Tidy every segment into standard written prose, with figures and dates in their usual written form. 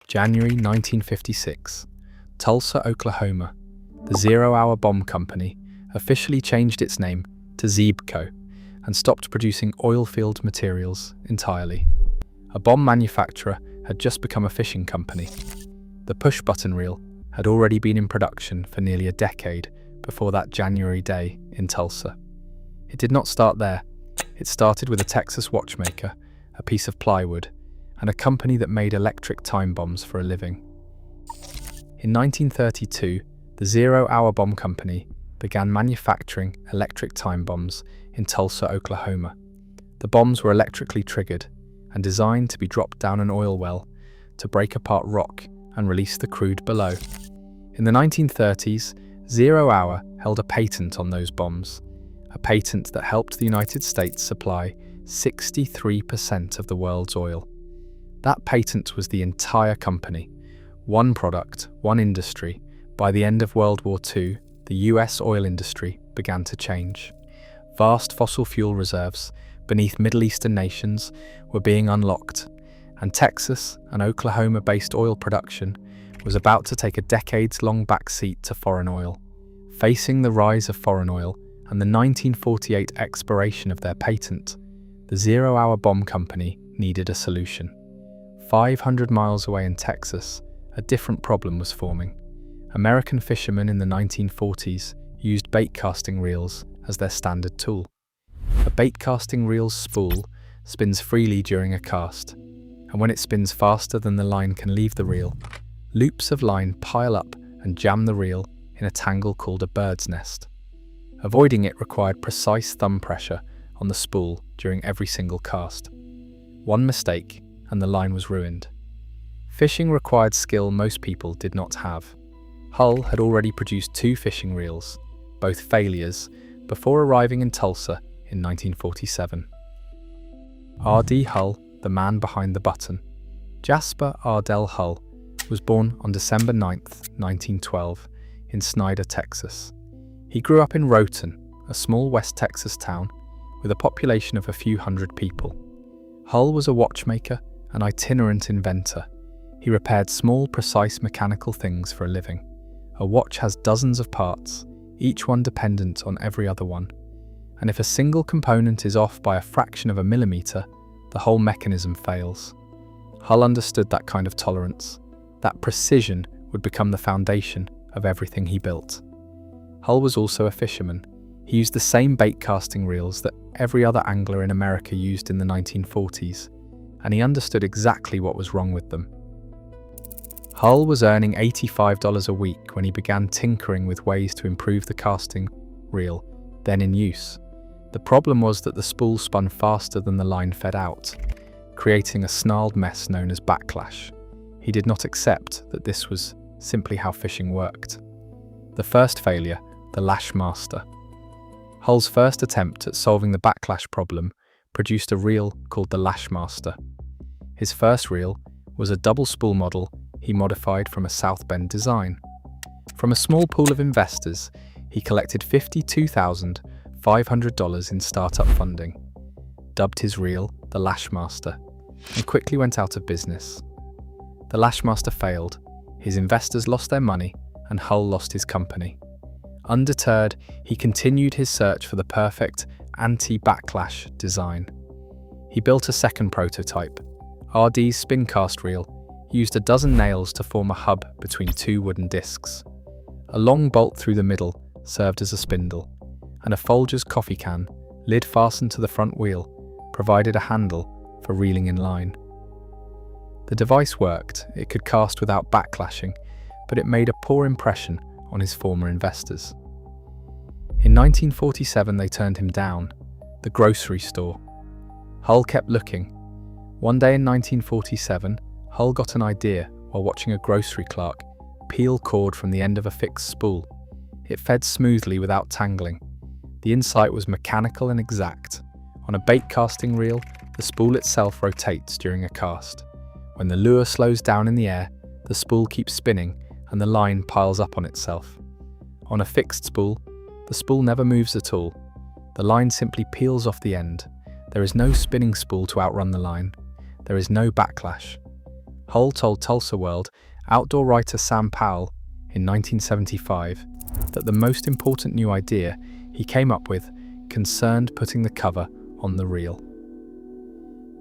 January 1956, Tulsa, Oklahoma. The zero-hour bomb company officially changed its name to Zebco and stopped producing oil-field materials entirely. A bomb manufacturer had just become a fishing company. The push-button reel had already been in production for nearly a decade before that January day in Tulsa. It did not start there. It started with a Texas watchmaker, a piece of plywood, and a company that made electric time bombs for a living. In 1932, the zero-hour bomb company began manufacturing electric time bombs in Tulsa, Oklahoma. The bombs were electrically triggered and designed to be dropped down an oil well to break apart rock and release the crude below. In the 1930s, Zero Hour held a patent on those bombs, a patent that helped the United States supply 63% of the world's oil. That patent was the entire company. One product, one industry. By the end of World War II, the US oil industry began to change. Vast fossil fuel reserves beneath Middle Eastern nations were being unlocked, and Texas and Oklahoma-based oil production was about to take a decades-long backseat to foreign oil. Facing the rise of foreign oil and the 1948 expiration of their patent, the zero-hour bomb company needed a solution. 500 miles away in Texas, a different problem was forming. American fishermen in the 1940s used bait casting reels as their standard tool. A bait casting reel's spool spins freely during a cast, and when it spins faster than the line can leave the reel, loops of line pile up and jam the reel in a tangle called a bird's nest. Avoiding it required precise thumb pressure on the spool during every single cast. One mistake and the line was ruined. Fishing required skill most people did not have. Hull had already produced 2 fishing reels, both failures, before arriving in Tulsa in 1947. R.D. Hull, the man behind the button. Jasper R. Dell Hull was born on December 9, 1912, in Snyder, Texas. He grew up in Roten, a small West Texas town with a population of a few hundred people. Hull was a watchmaker, an itinerant inventor. He repaired small, precise mechanical things for a living. A watch has dozens of parts, each one dependent on every other one. And if a single component is off by a fraction of a millimeter, the whole mechanism fails. Hull understood that kind of tolerance. That precision would become the foundation of everything he built. Hull was also a fisherman. He used the same bait casting reels that every other angler in America used in the 1940s, and he understood exactly what was wrong with them. Hull was earning $85 a week when he began tinkering with ways to improve the casting reel, then in use. The problem was that the spool spun faster than the line fed out, creating a snarled mess known as backlash. He did not accept that this was simply how fishing worked. The first failure, the Lashmaster. Hull's first attempt at solving the backlash problem produced a reel called the Lashmaster. His first reel was a double spool model he modified from a South Bend design. From a small pool of investors, he collected $52,500 in startup funding, dubbed his reel the Lashmaster, and quickly went out of business. The Lashmaster failed, his investors lost their money, and Hull lost his company. Undeterred, he continued his search for the perfect anti-backlash design. He built a second prototype. RD's spin cast reel used a dozen nails to form a hub between 2 wooden discs. A long bolt through the middle served as a spindle, and a Folgers coffee can, lid fastened to the front wheel, provided a handle for reeling in line. The device worked. It could cast without backlashing, but it made a poor impression on his former investors. In 1947, they turned him down. The grocery store. Hull kept looking. One day in 1947, Hull got an idea while watching a grocery clerk peel cord from the end of a fixed spool. It fed smoothly without tangling. The insight was mechanical and exact. On a bait casting reel, the spool itself rotates during a cast. When the lure slows down in the air, the spool keeps spinning and the line piles up on itself. On a fixed spool, the spool never moves at all. The line simply peels off the end. There is no spinning spool to outrun the line. There is no backlash. Hull told Tulsa World outdoor writer Sam Powell in 1975 that the most important new idea he came up with concerned putting the cover on the reel.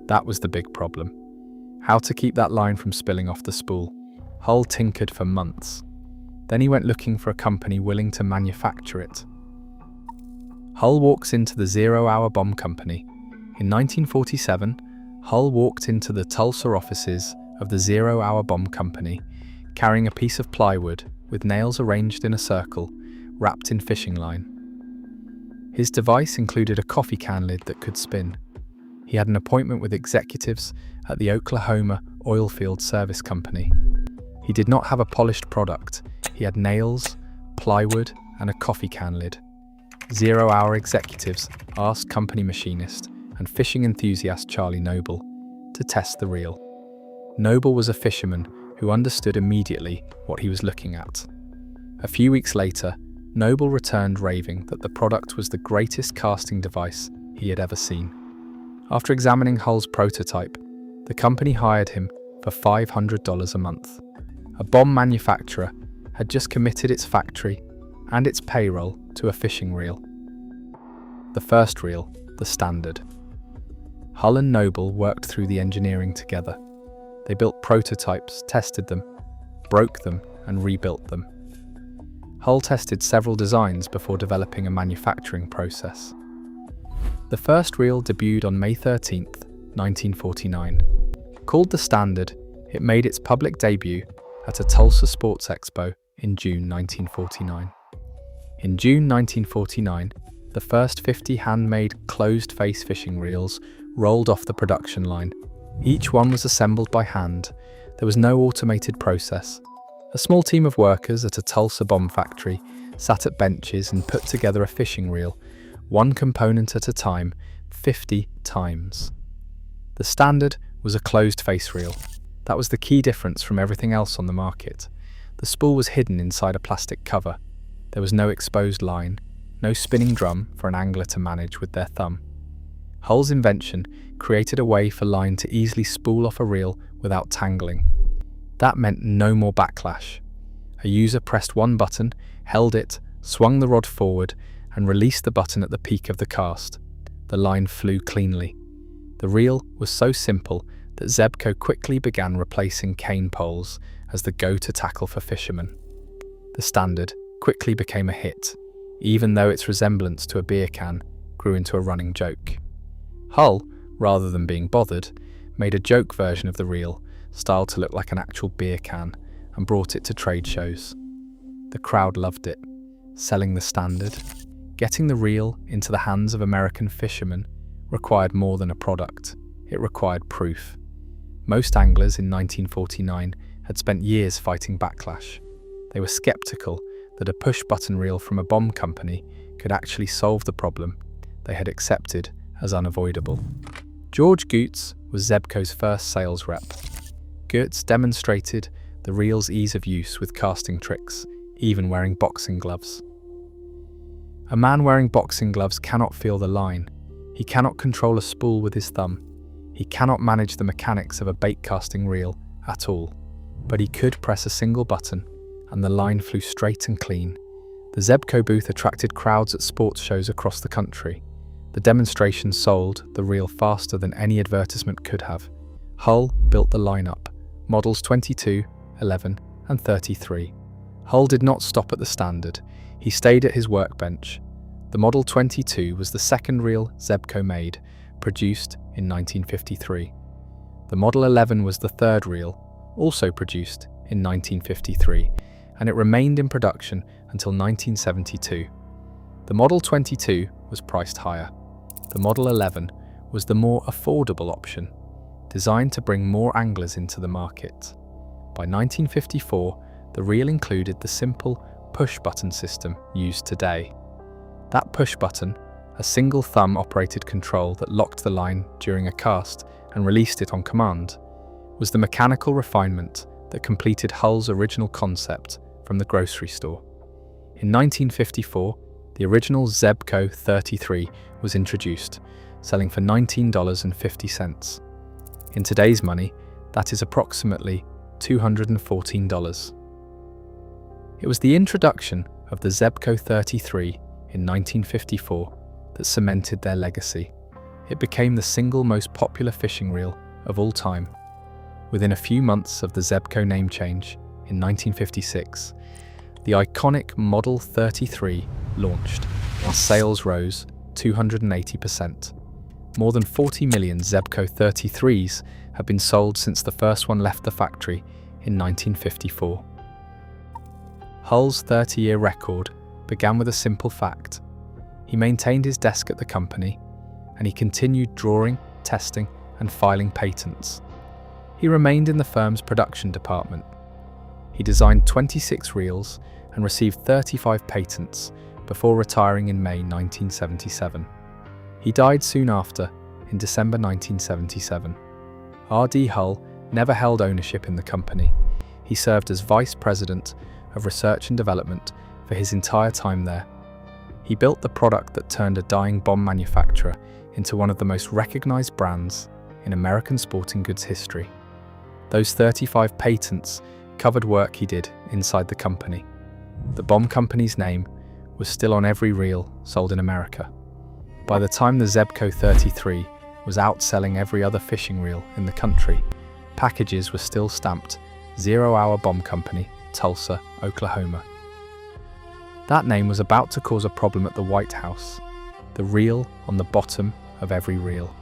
That was the big problem. How to keep that line from spilling off the spool. Hull tinkered for months. Then he went looking for a company willing to manufacture it. Hull walks into the 0 Hour Bomb Company. In 1947, Hull walked into the Tulsa offices of the 0 Hour Bomb Company, carrying a piece of plywood with nails arranged in a circle, wrapped in fishing line. His device included a coffee can lid that could spin. He had an appointment with executives at the Oklahoma Oilfield Service Company. He did not have a polished product. He had nails, plywood, and a coffee can lid. 0 Hour executives asked company machinist and fishing enthusiast Charlie Noble to test the reel. Noble was a fisherman who understood immediately what he was looking at. A few weeks later, Noble returned raving that the product was the greatest casting device he had ever seen. After examining Hull's prototype, the company hired him for $500 a month. A bomb manufacturer had just committed its factory and its payroll to a fishing reel. The first reel, the Standard. Hull and Noble worked through the engineering together. They built prototypes, tested them, broke them, and rebuilt them. Hull tested several designs before developing a manufacturing process. The first reel debuted on May 13, 1949. Called the Standard, it made its public debut at a Tulsa Sports Expo in June 1949. In June 1949, the first 50 handmade closed-face fishing reels rolled off the production line. Each one was assembled by hand. There was no automated process. A small team of workers at a Tulsa bomb factory sat at benches and put together a fishing reel, one component at a time, 50 times. The Standard was a closed-face reel. That was the key difference from everything else on the market. The spool was hidden inside a plastic cover. There was no exposed line, no spinning drum for an angler to manage with their thumb. Hull's invention created a way for line to easily spool off a reel without tangling. That meant no more backlash. A user pressed one button, held it, swung the rod forward, and released the button at the peak of the cast. The line flew cleanly. The reel was so simple that Zebco quickly began replacing cane poles as the go-to tackle for fishermen. The Standard quickly became a hit, even though its resemblance to a beer can grew into a running joke. Hull, rather than being bothered, made a joke version of the reel, styled to look like an actual beer can, and brought it to trade shows. The crowd loved it. Selling the Standard, getting the reel into the hands of American fishermen, required more than a product. It required proof. Most anglers in 1949 had spent years fighting backlash. They were skeptical that a push-button reel from a bomb company could actually solve the problem they had accepted as unavoidable. George Goetz was Zebco's first sales rep. Goetz demonstrated the reel's ease of use with casting tricks, even wearing boxing gloves. A man wearing boxing gloves cannot feel the line. He cannot control a spool with his thumb. He cannot manage the mechanics of a bait casting reel at all. But he could press a single button, and the line flew straight and clean. The Zebco booth attracted crowds at sports shows across the country. The demonstration sold the reel faster than any advertisement could have. Hull built the lineup, models 22, 11, and 33. Hull did not stop at the Standard. He stayed at his workbench. The Model 22 was the second reel Zebco made, produced in 1953. The Model 11 was the third reel, also produced in 1953, and it remained in production until 1972. The Model 22 was priced higher. The Model 11 was the more affordable option, designed to bring more anglers into the market. By 1954, the reel included the simple push-button system used today. That push-button, a single thumb-operated control that locked the line during a cast and released it on command, was the mechanical refinement that completed Hull's original concept from the grocery store. In 1954, the original Zebco 33 was introduced, selling for $19.50. In today's money, That is approximately $214. It was the introduction of the Zebco 33 in 1954 that cemented their legacy. It became the single most popular fishing reel of all time. Within a few months of the Zebco name change in 1956, the iconic Model 33 launched, and sales rose 280%. More than 40 million Zebco 33s have been sold since the first one left the factory in 1954. Hull's 30-year record began with a simple fact. He maintained his desk at the company, and he continued drawing, testing, and filing patents. He remained in the firm's production department. He designed 26 reels and received 35 patents before retiring in May 1977. He died soon after, in December 1977. R.D. Hull never held ownership in the company. He served as Vice President of Research and Development for his entire time there. He built the product that turned a dying bomb manufacturer into one of the most recognized brands in American sporting goods history. Those 35 patents covered work he did inside the company. The bomb company's name was still on every reel sold in America. By the time the Zebco 33 was outselling every other fishing reel in the country, packages were still stamped 0 Hour Bomb Company, Tulsa, Oklahoma. That name was about to cause a problem at the White House. The reel on the bottom of every reel.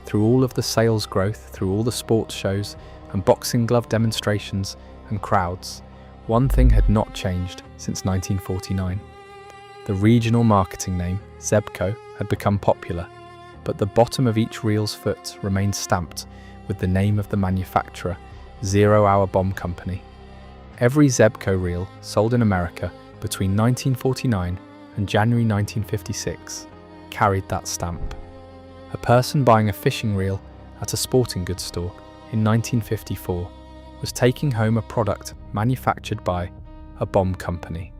Through all of the sales growth, through all the sports shows and boxing glove demonstrations and crowds, one thing had not changed since 1949. The regional marketing name, Zebco, had become popular, but the bottom of each reel's foot remained stamped with the name of the manufacturer, 0 Hour Bomb Company. Every Zebco reel sold in America between 1949 and January 1956 carried that stamp. A person buying a fishing reel at a sporting goods store in 1954 was taking home a product manufactured by a bomb company.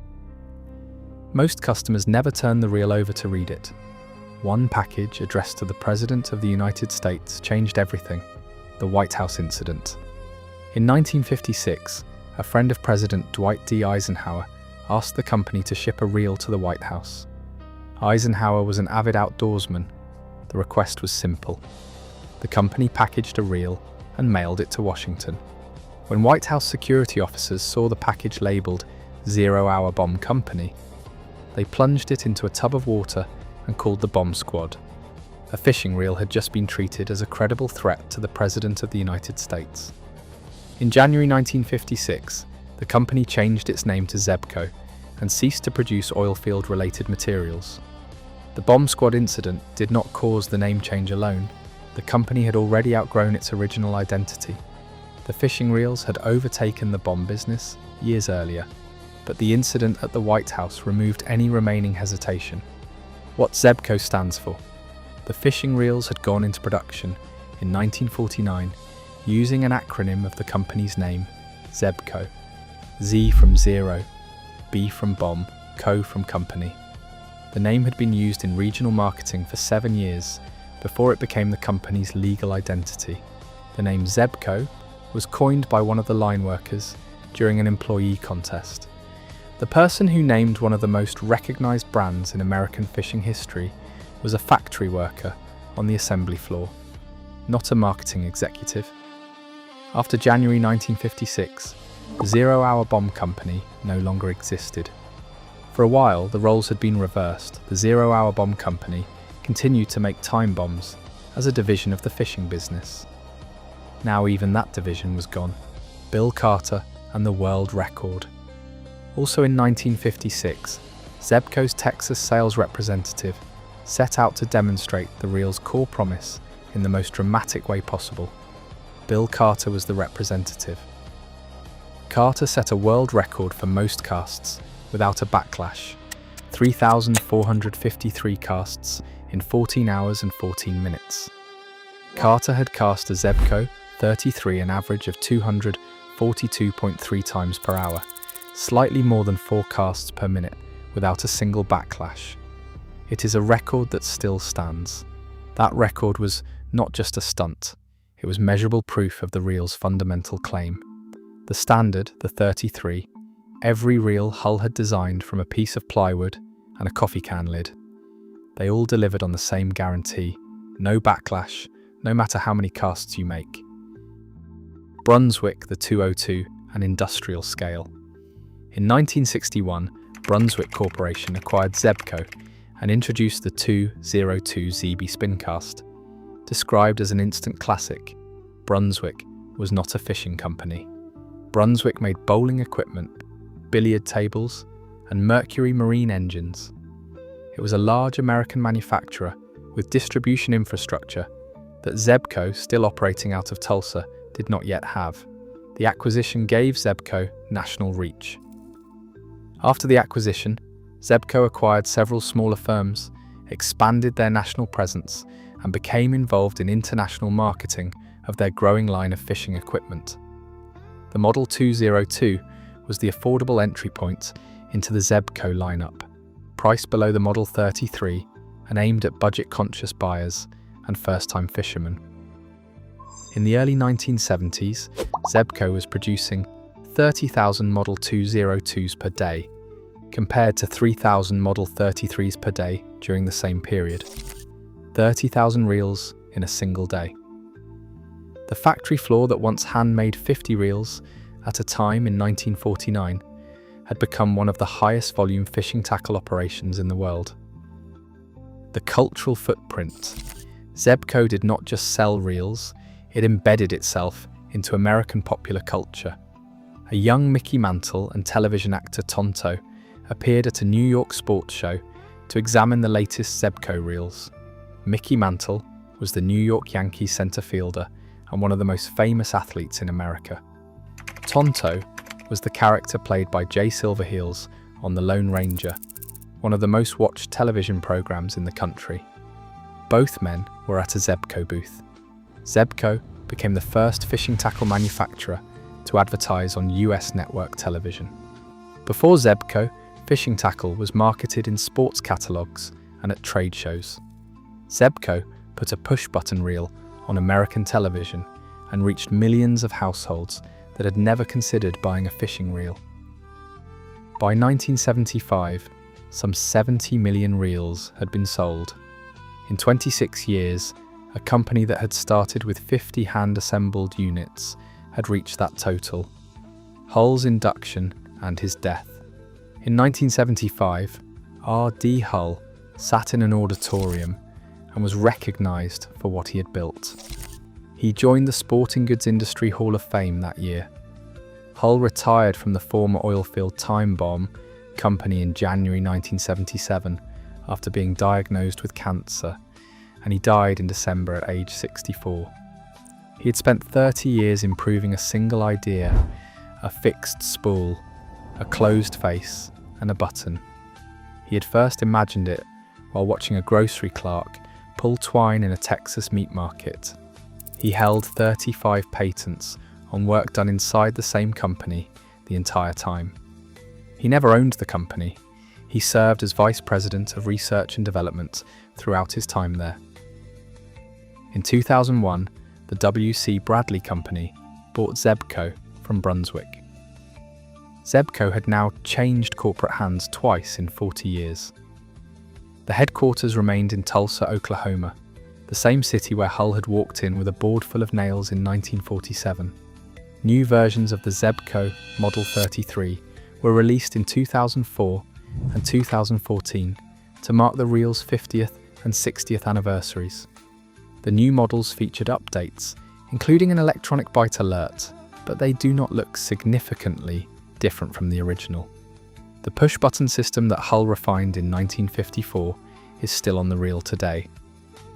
Most customers never turned the reel over to read it. One package addressed to the President of the United States changed everything, the White House incident. In 1956, a friend of President Dwight D. Eisenhower asked the company to ship a reel to the White House. Eisenhower was an avid outdoorsman. The request was simple. The company packaged a reel and mailed it to Washington. When White House security officers saw the package labeled 0 Hour Bomb Company, they plunged it into a tub of water and called the bomb squad. A fishing reel had just been treated as a credible threat to the President of the United States. In January 1956, the company changed its name to Zebco and ceased to produce oilfield-related materials. The bomb squad incident did not cause the name change alone. The company had already outgrown its original identity. The fishing reels had overtaken the bomb business years earlier, but the incident at the White House removed any remaining hesitation. What Zebco stands for. The fishing reels had gone into production in 1949 using an acronym of the company's name, Zebco. Z from zero, B from bomb, Co from company. The name had been used in regional marketing for 7 years before it became the company's legal identity. The name Zebco was coined by one of the line workers during an employee contest. The person who named one of the most recognized brands in American fishing history was a factory worker on the assembly floor, not a marketing executive. After January 1956, the 0 Hour Bomb Company no longer existed. For a while, the roles had been reversed. The 0 Hour Bomb Company continued to make time bombs as a division of the fishing business. Now even that division was gone. Bill Carter and the world record. Also in 1956, Zebco's Texas sales representative set out to demonstrate the reel's core promise in the most dramatic way possible. Bill Carter was the representative. Carter set a world record for most casts without a backlash, 3,453 casts in 14 hours and 14 minutes. Carter had cast a Zebco 33 an average of 242.3 times per hour, slightly more than 4 casts per minute without a single backlash. It is a record that still stands. That record was not just a stunt, It was measurable proof of the reel's fundamental claim. The standard, the 33, every reel Hull had designed from a piece of plywood and a coffee can lid. They all delivered on the same guarantee: no backlash, no matter how many casts you make. Brunswick, the 202, an industrial scale. In 1961, Brunswick Corporation acquired Zebco and introduced the 202 ZB spincast. Described as an instant classic, Brunswick was not a fishing company. Brunswick made bowling equipment, billiard tables, and Mercury marine engines. It was a large American manufacturer with distribution infrastructure that Zebco, still operating out of Tulsa, did not yet have. The acquisition gave Zebco national reach. After the acquisition, Zebco acquired several smaller firms, expanded their national presence, and became involved in international marketing of their growing line of fishing equipment. The Model 202 was the affordable entry point into the Zebco lineup, priced below the Model 33 and aimed at budget-conscious buyers and first-time fishermen. In the early 1970s, Zebco was producing 30,000 Model 202s per day, compared to 3,000 Model 33s per day during the same period. 30,000 reels in a single day. The factory floor that once hand-made 50 reels at a time in 1949 had become one of the highest volume fishing tackle operations in the world. The cultural footprint. Zebco did not just sell reels, it embedded itself into American popular culture. A young Mickey Mantle and television actor Tonto appeared at a New York sports show to examine the latest Zebco reels. Mickey Mantle was the New York Yankees center fielder and one of the most famous athletes in America. Tonto was the character played by Jay Silverheels on The Lone Ranger, one of the most watched television programs in the country. Both men were at a Zebco booth. Zebco became the first fishing tackle manufacturer to advertise on US network television. Before Zebco, fishing tackle was marketed in sports catalogs and at trade shows. Zebco put a push-button reel on American television and reached millions of households that had never considered buying a fishing reel. By 1975, some 70 million reels had been sold. In 26 years, a company that had started with 50 hand-assembled units had reached that total. Hull's induction and his death. In 1975, R.D. Hull sat in an auditorium and was recognised for what he had built. He joined the Sporting Goods Industry Hall of Fame that year. Hull retired from the former oilfield time bomb company in January 1977 after being diagnosed with cancer, and he died in December at age 64. He had spent 30 years improving a single idea: a fixed spool, a closed face, and a button. He had first imagined it while watching a grocery clerk pull twine in a Texas meat market. He held 35 patents on work done inside the same company the entire time. He never owned the company. He served as Vice President of Research and Development throughout his time there. In 2001, the W.C. Bradley Company bought Zebco from Brunswick. Zebco had now changed corporate hands twice in 40 years. The headquarters remained in Tulsa, Oklahoma, the same city where Hull had walked in with a board full of nails in 1947. New versions of the Zebco Model 33 were released in 2004 and 2014 to mark the reel's 50th and 60th anniversaries. The new models featured updates, including an electronic bite alert, but they do not look significantly different from the original. The push-button system that Hull refined in 1954 is still on the reel today.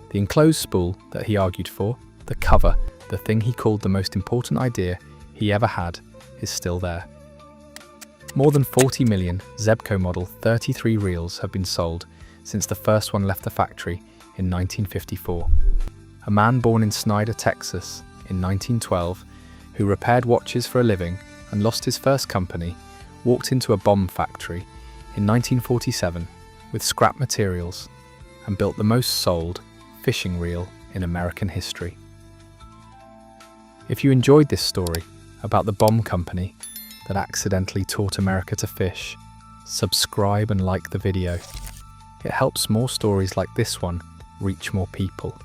The enclosed spool that he argued for, the cover, the thing he called the most important idea he ever had, is still there. More than 40 million Zebco Model 33 reels have been sold since the first one left the factory in 1954. A man born in Snyder, Texas, in 1912, who repaired watches for a living and lost his first company, walked into a bomb factory in 1947 with scrap materials and built the most sold fishing reel in American history. If you enjoyed this story about the bomb company that accidentally taught America to fish, subscribe and like the video. It helps more stories like this one reach more people.